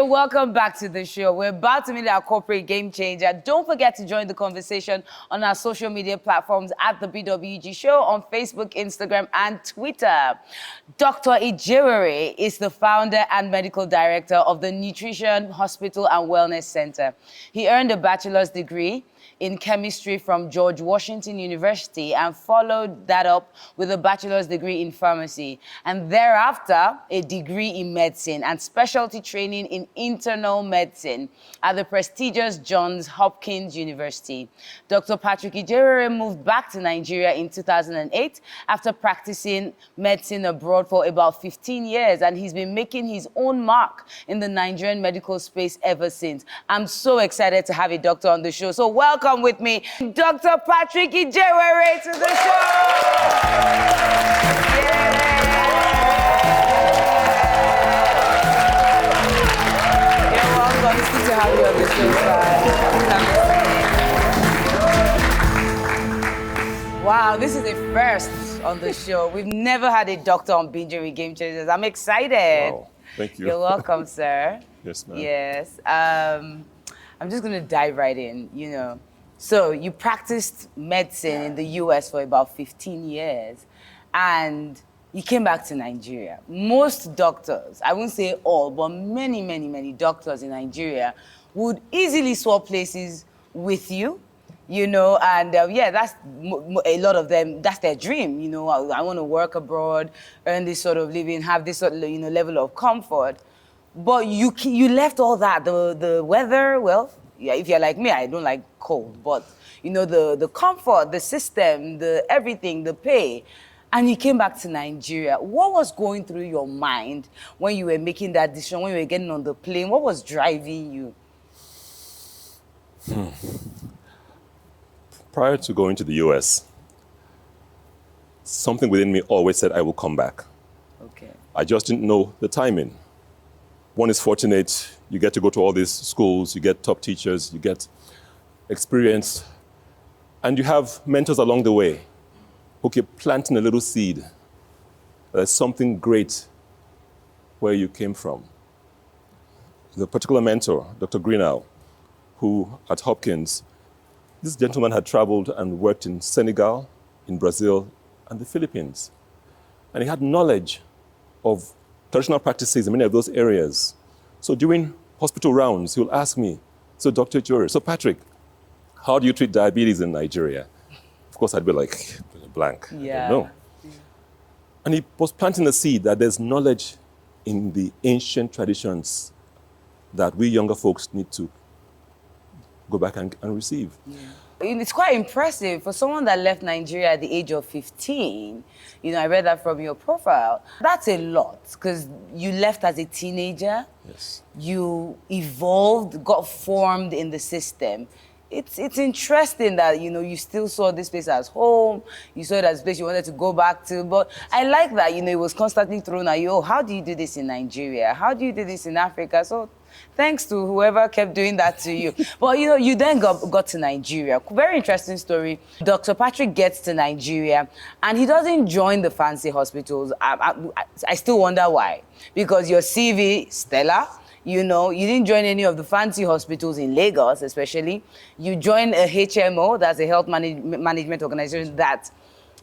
welcome back to the show. We're about to meet our corporate game changer. Don't forget to join the conversation on our social media platforms at the BWG Show on Facebook, Instagram, and Twitter. Dr. Ijewere is the founder and medical director of the Nutrition Hospital and Wellness Center. He earned a bachelor's degree in chemistry from George Washington University and followed that up with a bachelor's degree in pharmacy, and thereafter a degree in medicine and specialty training in internal medicine at the prestigious Johns Hopkins University. Dr. Patrick Ijewere moved back to Nigeria in 2008 after practicing medicine abroad for about 15 years, and he's been making his own mark in the Nigerian medical space ever since. I'm so excited to have a doctor on the show. So welcome with me, Dr. Patrick Ijewere to the show. You're welcome. It's good to have you on the show. Wow, this is a first on the show. We've never had a doctor on Binging With Gamechangers. I'm excited. Wow, thank you. You're welcome, sir. Yes, ma'am. Yes. I'm just going to dive right in, So you practiced medicine in the U.S. for about 15 years, and you came back to Nigeria. Most doctors, I won't say all, but many, many, many doctors in Nigeria would easily swap places with you, and that's a lot of them, that's their dream, I want to work abroad, earn this sort of living, have this sort of, level of comfort. But you left all that, the weather, well, yeah, if you're like me, I don't like cold, but the comfort, the system, the everything, the pay, and you came back to Nigeria. What was going through your mind when you were making that decision, when you were getting on the plane? What was driving you? Prior to going to the US, something within me always said I will come back. Okay. I just didn't know the timing. One is fortunate, you get to go to all these schools, you get top teachers, you get experience, and you have mentors along the way who keep planting a little seed. There's something great where you came from. The particular mentor, Dr. Greenhow, who at Hopkins, this gentleman had traveled and worked in Senegal, in Brazil, and the Philippines. And he had knowledge of traditional practices in many of those areas. So during hospital rounds, he'll ask me, so Dr. Ijewere, so Patrick, how do you treat diabetes in Nigeria? Of course, I'd be like, blank. Yeah. I don't know. And he was planting the seed that there's knowledge in the ancient traditions that we younger folks need to go back and receive. Yeah. It's quite impressive for someone that left Nigeria at the age of 15. I read that from your profile. That's a lot, because you left as a teenager. Yes. You evolved, got formed in the system. It's interesting that, you still saw this place as home. You saw it as a place you wanted to go back to. But I like that, it was constantly thrown at you. Oh, how do you do this in Nigeria? How do you do this in Africa? So thanks to whoever kept doing that to you. But, you then got to Nigeria. Very interesting story. Dr. Patrick gets to Nigeria, and he doesn't join the fancy hospitals. I still wonder why. Because your CV, stellar. You didn't join any of the fancy hospitals in Lagos, especially. You joined a HMO, that's a health management organization that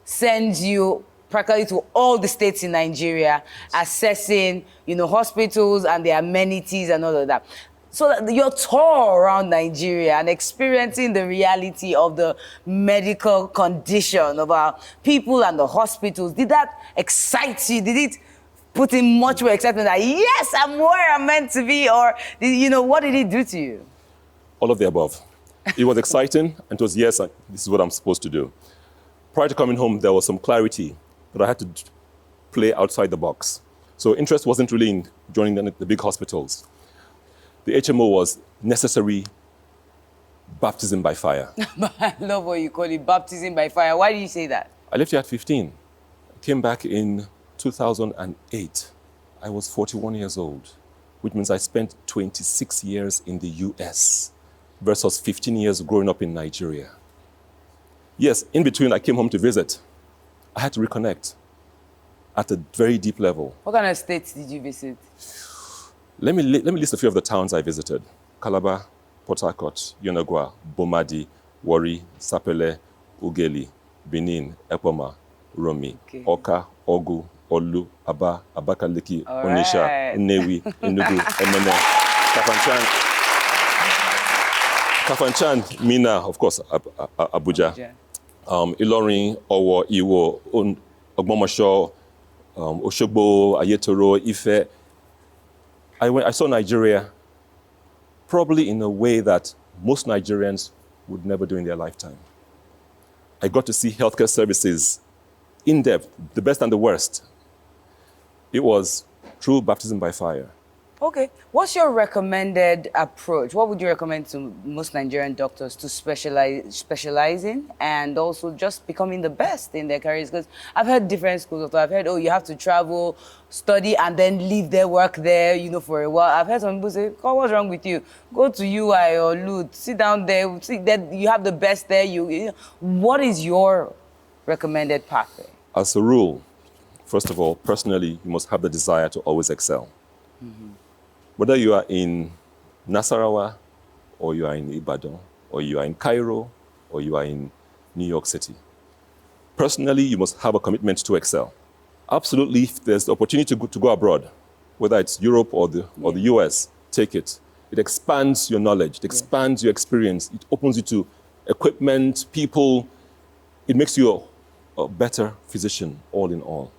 sends you practically to all the states in Nigeria, assessing, hospitals and their amenities and all of that. So your tour around Nigeria and experiencing the reality of the medical condition of our people and the hospitals, did that excite you? Did it put in much more excitement that, yes, I'm where I'm meant to be? Or, what did it do to you? All of the above. It was exciting, and it was, yes, this is what I'm supposed to do. Prior to coming home, there was some clarity that I had to play outside the box. So interest wasn't really in joining the big hospitals. The HMO was necessary baptism by fire. I love what you call it, baptism by fire. Why do you say that? I left here at 15. I came back in 2008. I was 41 years old, which means I spent 26 years in the US versus 15 years growing up in Nigeria. Yes, in between, I came home to visit. I had to reconnect at a very deep level. What kind of states did you visit? Let me list a few of the towns I visited. Calabar, Port Harcourt, Yenagoa, Bomadi, Warri, Sapele, Ughelli, Benin, Epoma, Romi, Okay. Oka, Ogu, Olu, Aba, Abakaliki, All Onitsha, right. Nnewi, Enugu, Emene, Kafanchan, Mina, of course, Abuja. Ilorin, Owo, Iwo, Ogbomoso, Oshogbo, Ayetoro, Ife. I saw Nigeria probably in a way that most Nigerians would never do in their lifetime. I got to see healthcare services in depth, the best and the worst. It was true baptism by fire. Okay. What's your recommended approach? What would you recommend to most Nigerian doctors to specialize in and also just becoming the best in their careers? Because I've heard different schools of thought. I've heard, oh, you have to travel, study, and then leave there, work there, for a while. I've heard some people say, oh, what's wrong with you? Go to UI or LUT, sit down there, see that you have the best there. What is your recommended pathway? As a rule, first of all, personally, you must have the desire to always excel. Mm-hmm. Whether you are in Nasarawa, or you are in Ibadan, or you are in Cairo, or you are in New York City. Personally, you must have a commitment to excel. Absolutely, if there's the opportunity to go abroad, whether it's Europe or the US, take it. It expands your knowledge, it expands your experience, it opens you to equipment, people. It makes you a better physician, all in all.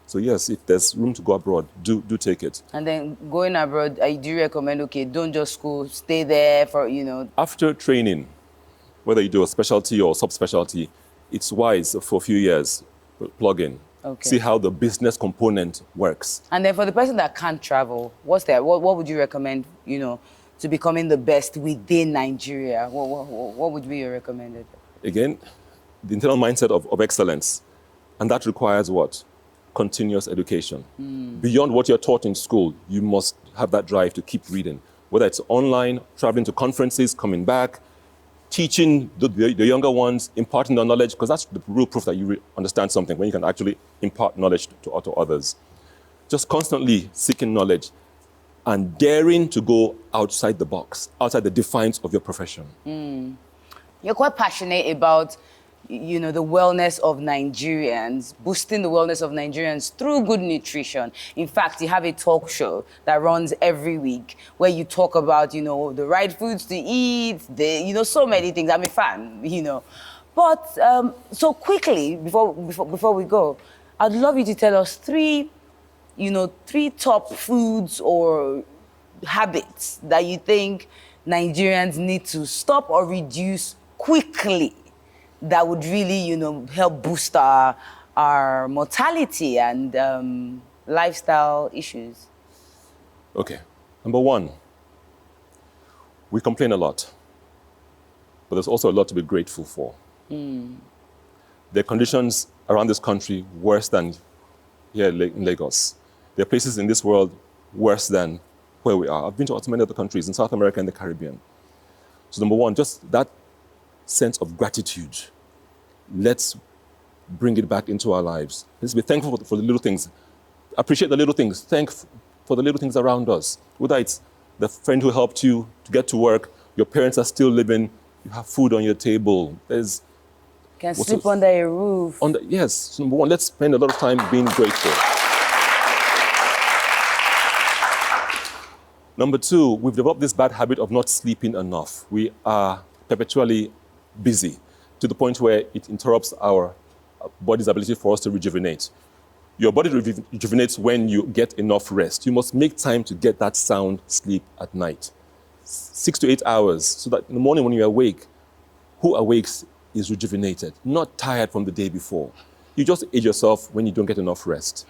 So yes, if there's room to go abroad, do take it. And then going abroad, I do recommend, okay, don't just school, stay there for, After training, whether you do a specialty or subspecialty, it's wise for a few years, plug in. Okay. See how the business component works. And then for the person that can't travel, what would you recommend, to becoming the best within Nigeria? What would be your recommended? Again, the internal mindset of excellence. And that requires what? Continuous education. Beyond what you're taught in school, you must have that drive to keep reading. Whether it's online, traveling to conferences, coming back, teaching the younger ones, imparting the knowledge, because that's the real proof that you understand something, when you can actually impart knowledge to others. Just constantly seeking knowledge and daring to go outside the box, outside the defiance of your profession. You're quite passionate about the wellness of Nigerians, boosting the wellness of Nigerians through good nutrition. In fact, you have a talk show that runs every week where you talk about, the right foods to eat, so many things. I'm a fan, But so quickly, before we go, I'd love you to tell us three top foods or habits that you think Nigerians need to stop or reduce quickly that would really, help boost our mortality and lifestyle issues. Okay. Number one, we complain a lot, but there's also a lot to be grateful for. There are conditions around this country worse than here in Lagos. There are places in this world worse than where we are. I've been to many other countries in South America and the Caribbean. So number one, just that sense of gratitude. Let's bring it back into our lives. Let's be thankful for the little things. Appreciate the little things. Thank for the little things around us. Whether it's the friend who helped you to get to work, your parents are still living, you have food on your table. Can sleep under a roof. Yes, so number one, let's spend a lot of time being grateful. Number two, we've developed this bad habit of not sleeping enough. We are perpetually busy to the point where it interrupts our body's ability for us to rejuvenate. Your body rejuvenates when you get enough rest. You must make time to get that sound sleep at night. 6 to 8 hours, so that in the morning when you awake, who awakes is rejuvenated, not tired from the day before. You just age yourself when you don't get enough rest.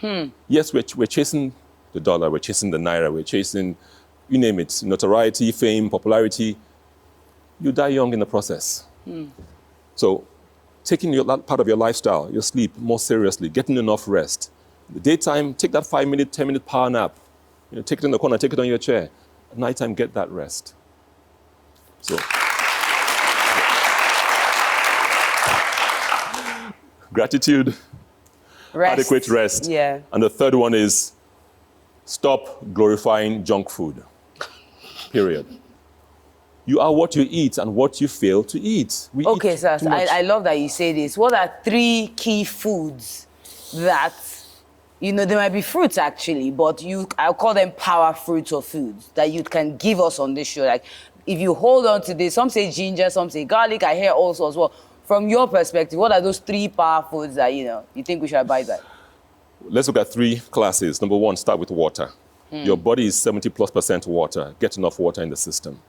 Yes, we're chasing the dollar, we're chasing the naira, we're chasing, you name it, notoriety, fame, popularity. You die young in the process. So taking that part of your lifestyle, your sleep, more seriously, getting enough rest. In the daytime, take that 5-minute, 10-minute power nap. Take it in the corner, take it on your chair. At nighttime, get that rest. So, gratitude, Rest. adequate rest. Yeah. And the third one is Stop glorifying junk food. Period. You are what you eat and what you fail to eat. We Okay, eat sir, too much. I love that you say this. What are 3 key foods that, you know, they might be fruits actually, but I'll call them power fruits or foods that you can give us on this show? Like, if you hold on to this, some say ginger, some say garlic, I hear also as well. From your perspective, what are those 3 power foods that, you know, you think we should abide by? Let's look at 3 classes. Number 1, start with water. Your body is 70+% water. Get enough water in the system.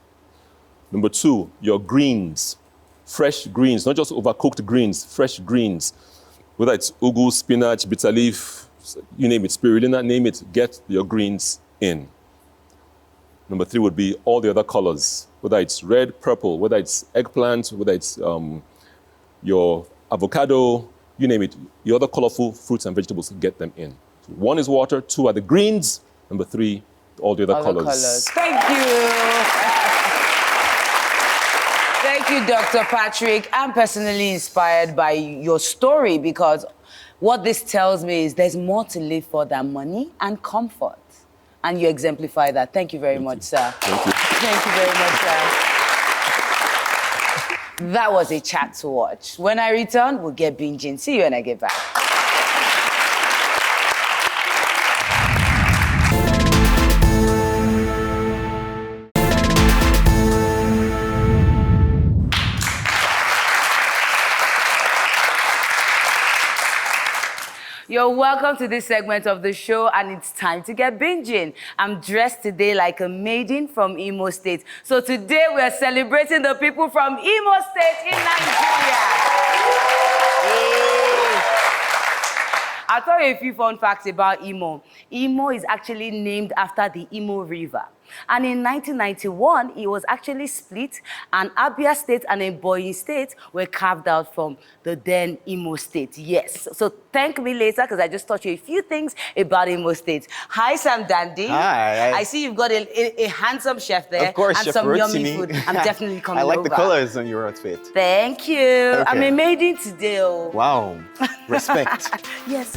Number 2, your greens, fresh greens, not just overcooked greens, fresh greens. Whether it's ugu, spinach, bitter leaf, you name it, spirulina, name it, get your greens in. Number 3 would be all the other colors, whether it's red, purple, whether it's eggplant, whether it's your avocado, you name it, your other colorful fruits and vegetables, get them in. So 1 is water, 2 are the greens, number 3, all the other colors. Thank you. Thank you, Dr. Patrick. I'm personally inspired by your story because what this tells me is there's more to live for than money and comfort. And you exemplify that. Thank you very much, sir. Thank you. Thank you very much, sir. That was a chat to watch. When I return, we'll get binging. See you when I get back. You're welcome to this segment of the show, and it's time to get binging. I'm dressed today like a maiden from Imo State. So today we're celebrating the people from Imo State in Nigeria. Yay. I'll tell you a few fun facts about Imo. Imo is actually named after the Imo River. And in 1991, it was actually split, and Abia State and Ebonyi State were carved out from the then Imo State. Yes. So thank me later, because I just taught you a few things about Imo State. Hi, Sam Dandy. Hi. I see you've got a handsome chef there. Of course, and Chef some yummy Rotimi. food. I'm definitely coming over. I like the colors on your outfit. Thank you. Okay. I'm a maiden today. Oh. Wow. Respect. Yes.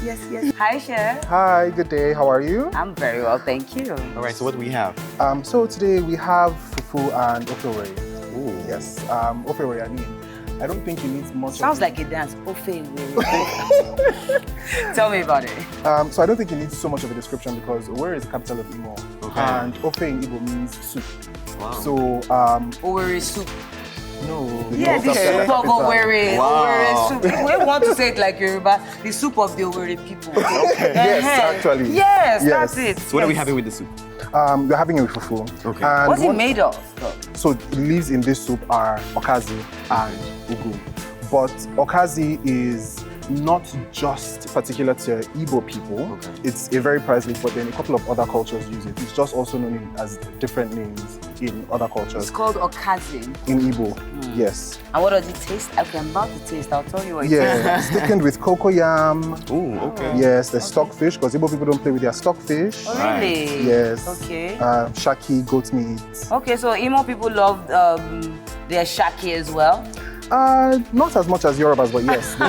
Hi, Chef. Hi, good day. How are you? I'm very well, thank you. All right, so what do we have? So today we have fufu and ofewere. Ooh. Yes, ofewere. I don't think you need much. Sounds like a dance. Tell me about it. So I don't think you need so much of a description because Owerri is the capital of Imo, Okay. and Ofe in Igbo means soup. Wow. So Owerri soup. no. Yeah, the okay. soup of Owerri. Wow. Owerri soup. We want to say it like Yoruba. The soup of the Owerri people. Okay. Yes, actually. Yes, Yes. that's it. So what are we having with the soup? We're having it with fufu. Okay. And What's it made of? So the leaves in this soup are okazi and ugu. But okazi is not just particular to Igbo people. Okay. It's a very prized leaf, but then a couple of other cultures use it. It's just also known as different names in other It's cultures. called okazi. In Igbo, yes. And what does it taste? Okay, I'm about to taste. I'll tell you what it Yeah, thickened with cocoyam. Ooh, okay. Yes, the stockfish, because Igbo people don't play with their stockfish. Oh, really? Yes. Okay. Shaki, goat meat. Okay, so Imo people love their shaki as well. Not as much as Yorubas, but yes. they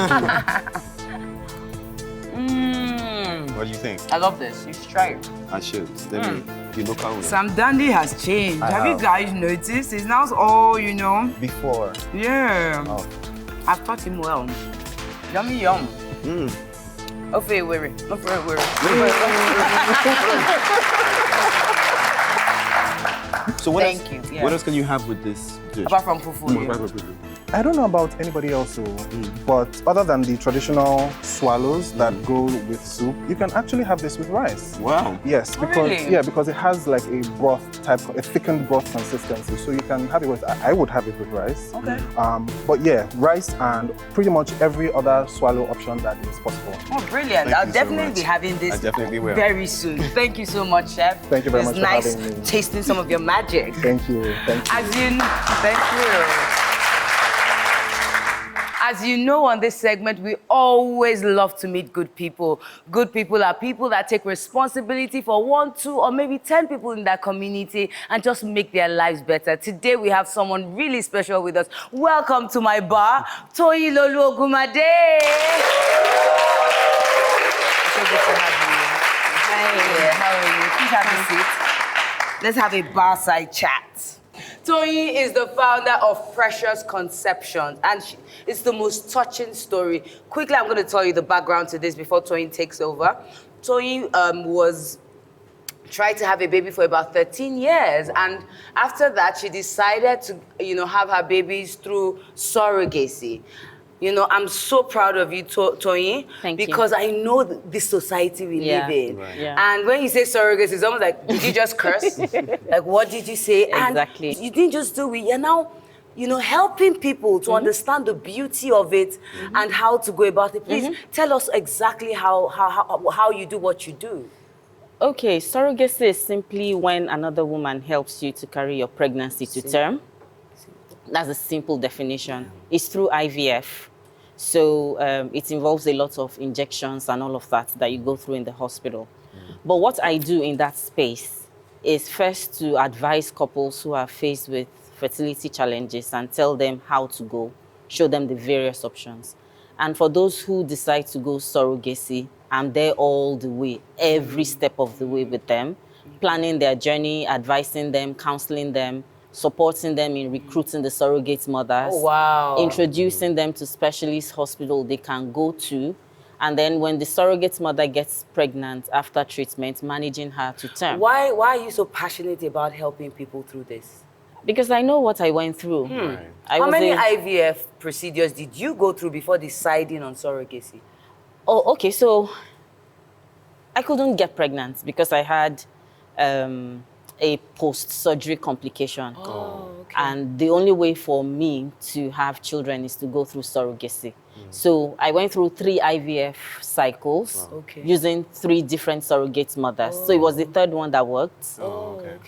do. What do you think? I love this. You should try it. I should. Let me be local with it. Sam Dandy has changed. I Have you have. guys noticed? He's now all, you know. Before. Yeah. Oh. I've taught him well. Yummy yum. Ofewere. So what Thank else, you, yeah. What else can you have with this dish? Apart from fufu. yeah. I don't know about anybody else, but other than the traditional swallows that go with soup, you can actually have this with rice. Wow. Yes, Oh, because really? because it has like a broth type, a thickened broth consistency, so you can have it with. I would have it with rice. Okay. But yeah, rice and pretty much every other swallow option that is possible. Oh, brilliant. Thank I'll you so definitely much. be having this I definitely will. very soon. Thank you so much, Chef. Thank you very It's much for nice having me. tasting some of your magic. Thank you. Thank you. As you know, on this segment, we always love to meet good people. Good people are people that take responsibility for 1, 2, or maybe 10 people in that community and just make their lives better. Today, we have someone really special with us. Welcome to my bar, Toyin Lolu-Ogunmade. So good to have you. Hi, how are you? Please have a seat. Let's have a bar side chat. Toyin is the founder of Precious Conceptions, and it's the most touching story. Quickly, I'm going to tell you the background to this before Toyin takes over. Toyin tried to have a baby for about 13 years, and after that, she decided to, have her babies through surrogacy. I'm so proud of you, Toyin. Thank you. Because I know this society we live in. Right. Yeah. And when you say surrogacy, it's almost like, did you just curse? Like, what did you say? Exactly. And you didn't just do it. You're now, helping people to understand the beauty of it and how to go about it. Please tell us exactly how you do what you do. Okay, surrogacy is simply when another woman helps you to carry your pregnancy to term. That's a simple definition. It's through IVF. So it involves a lot of injections and all of that you go through in the hospital. But what I do in that space is first to advise couples who are faced with fertility challenges and tell them how to go, show them the various options. And for those who decide to go surrogacy, I'm there all the way, every step of the way with them, planning their journey, advising them, counseling them, supporting them in recruiting the surrogate mothers, introducing them to specialist hospital they can go to, and then when the surrogate mother gets pregnant after treatment, managing her to term. Why are you so passionate about helping people through this? Because I know what I went through. How many IVF procedures did you go through before deciding on surrogacy? Oh, okay, so I couldn't get pregnant because I had a post-surgery complication. And the only way for me to have children is to go through surrogacy. So I went through 3 IVF cycles using 3 different surrogate mothers. So it was the 3rd one that worked.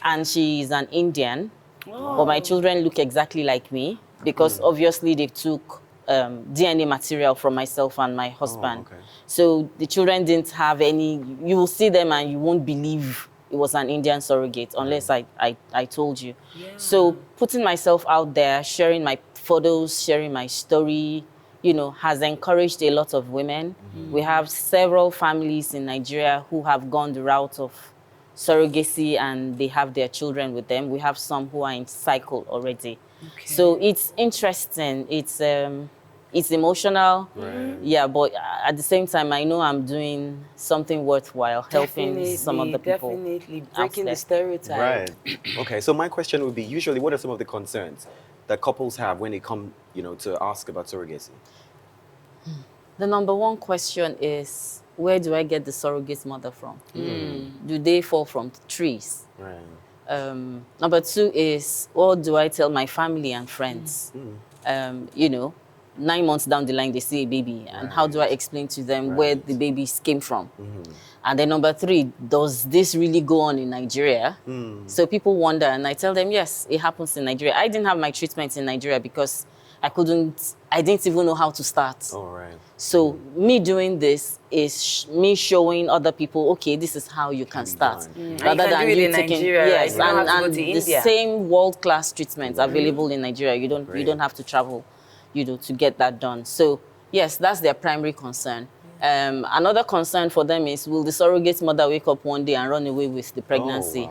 And she's an Indian, but my children look exactly like me because obviously they took DNA material from myself and my husband. So the children didn't have any, you will see them and you won't believe it was an Indian surrogate unless I told you. So putting myself out there, sharing my photos, sharing my story, has encouraged a lot of women. We have several families in Nigeria who have gone the route of surrogacy and they have their children with them. We have some who are in cycle already. So it's interesting. It's emotional, yeah, but at the same time, I know I'm doing something worthwhile, helping some of the people. Definitely, breaking the stereotype. Right. Okay, so my question would be, usually, what are some of the concerns that couples have when they come, to ask about surrogacy? The number one question is, where do I get the surrogate mother from? Do they fall from trees? Right. Number 2 is, what do I tell my family and friends? 9 months down the line, they see a baby, and how do I explain to them where the babies came from? And then number 3, does this really go on in Nigeria? So people wonder, and I tell them, yes, it happens in Nigeria. I didn't have my treatment in Nigeria because I didn't even know how to start. So me doing this is me showing other people, okay, this is how you can start. Rather than you taking Nigeria, yes, right? and the same world-class treatments available in Nigeria. You don't have to travel, to get that done. So yes, that's their primary concern. Another concern for them is, will the surrogate mother wake up one day and run away with the pregnancy?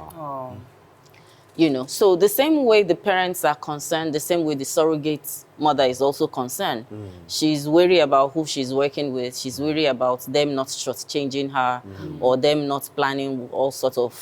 So the same way the parents are concerned, the same way the surrogate mother is also concerned. She's worried about who she's working with. She's worried about them not shortchanging her or them not planning all sorts of,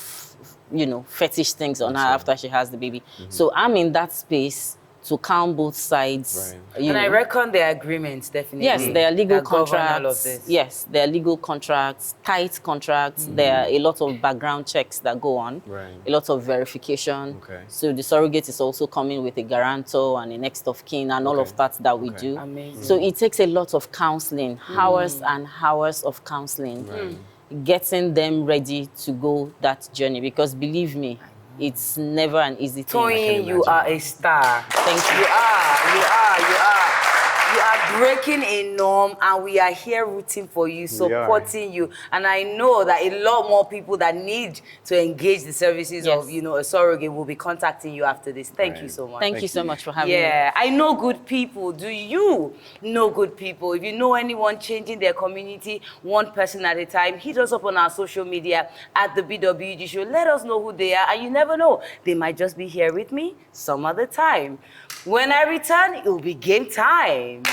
fetish things on her after she has the baby. So I'm in that space to calm both sides. And I reckon there are agreements, definitely. Yes, there are legal that govern contracts. all of this. Yes, there are legal contracts, tight contracts. There are a lot of background checks that go on, a lot of verification. So the surrogate is also coming with a guarantor and a next of kin and all of that we do. Amazing. So it takes a lot of counseling, hours and hours of counseling, getting them ready to go that journey. Because believe me, it's never an easy thing. Toyin, you are a star. Thank you. You are. You are breaking a norm, and we are here rooting for you, supporting you. And I know that a lot more people that need to engage the services of, you know, a surrogate will be contacting you after this. Thank you so much. Thank you so much for having me. Yeah, I know good people. Do you know good people? If you know anyone changing their community one person at a time, hit us up on our social media at the BWG Show. Let us know who they are, and you never know. They might just be here with me some other time. When I return, it will be game time.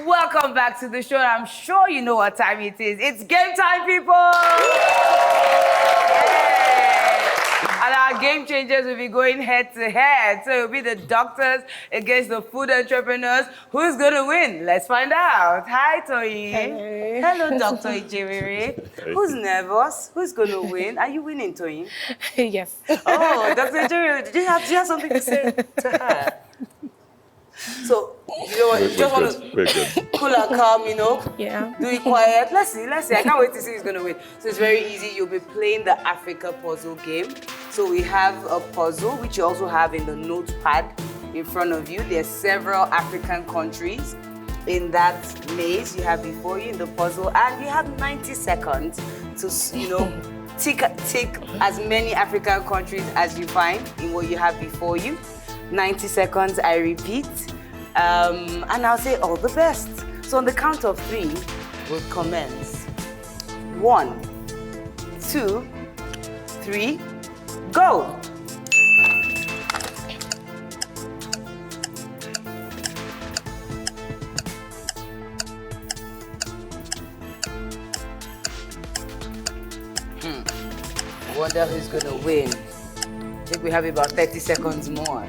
Welcome back to the show. I'm sure you know what time it is. It's game time, people! And our game changers will be going head to head. So it'll be the doctors against the food entrepreneurs. Who's gonna win? Let's find out. Hi, Toyin. Hello, Dr. Ijewere. Who's nervous? Who's gonna win? Are you winning, Toyin? Yes. Oh, Dr. Ijewere, do you have something to say to her? So, you know what, you just want to cool and calm, you know? Yeah. Do it quiet. Let's see. I can't wait to see who's going to win. So it's very easy. You'll be playing the Africa puzzle game. So we have a puzzle, which you also have in the notepad in front of you. There's several African countries in that maze you have before you in the puzzle. And you have 90 seconds to, you know, tick as many African countries as you find in what you have before you. 90 seconds, I repeat. And I'll say all the best. So on the count of 3, we'll commence. 1, 2, 3, go! I wonder who's gonna win. I think we have about 30 seconds more.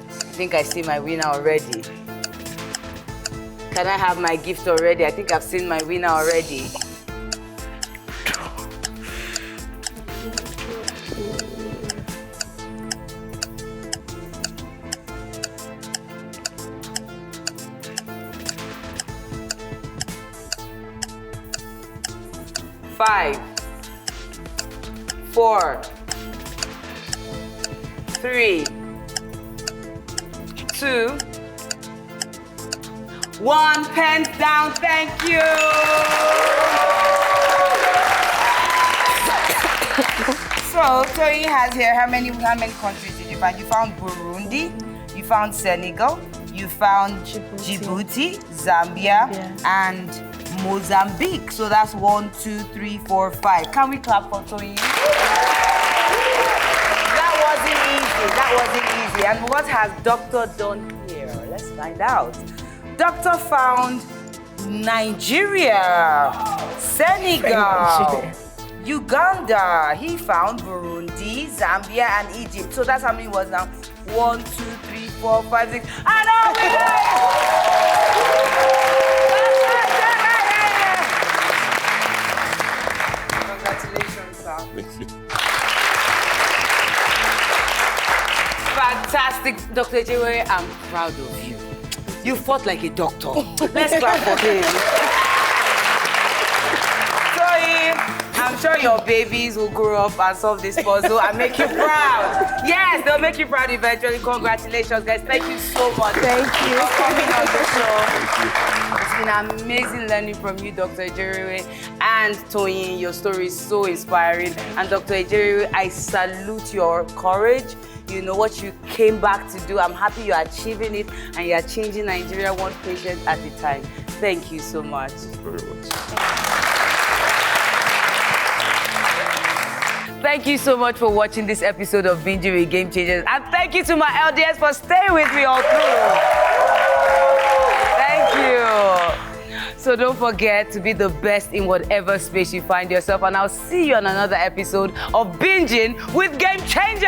I think I see my winner already. Can I have my gift already? I think I've seen my winner already. Five, 4, 3, 2, 1, pens down, thank you. So, Toyin has here, how many countries did you find? You found Burundi, you found Senegal, you found Djibouti, Zambia, and Mozambique. So that's 1, 2, 3, 4, 5. Can we clap for Toyin? That wasn't easy. And what has Doctor done here? Let's find out. Doctor found Nigeria, Senegal, Uganda. He found Burundi, Zambia, and Egypt. So that's how many was now? 1, 2, 3, 4, 5, 6. And all we Congratulations, sir. Thank you. Fantastic, Dr. Ijewere, I'm proud of you. You fought like a doctor. Let's clap for him. Toyin, I'm sure your babies will grow up and solve this puzzle and make you proud. Yes, they'll make you proud eventually. Congratulations, guys. Thank you so much. Thank you for coming on the show. It's been amazing learning from you, Dr. Ijewere, and Toyin. Your story is so inspiring. And Dr. Ijewere, I salute your courage. You know what you came back to do. I'm happy you're achieving it and you're changing Nigeria one patient at a time. Thank you so much. Very much. Thank you so much for watching this episode of Binging With Gamechangers. And thank you to my LDS for staying with me all through. Thank you. So don't forget to be the best in whatever space you find yourself. And I'll see you on another episode of Binging with Gamechangers.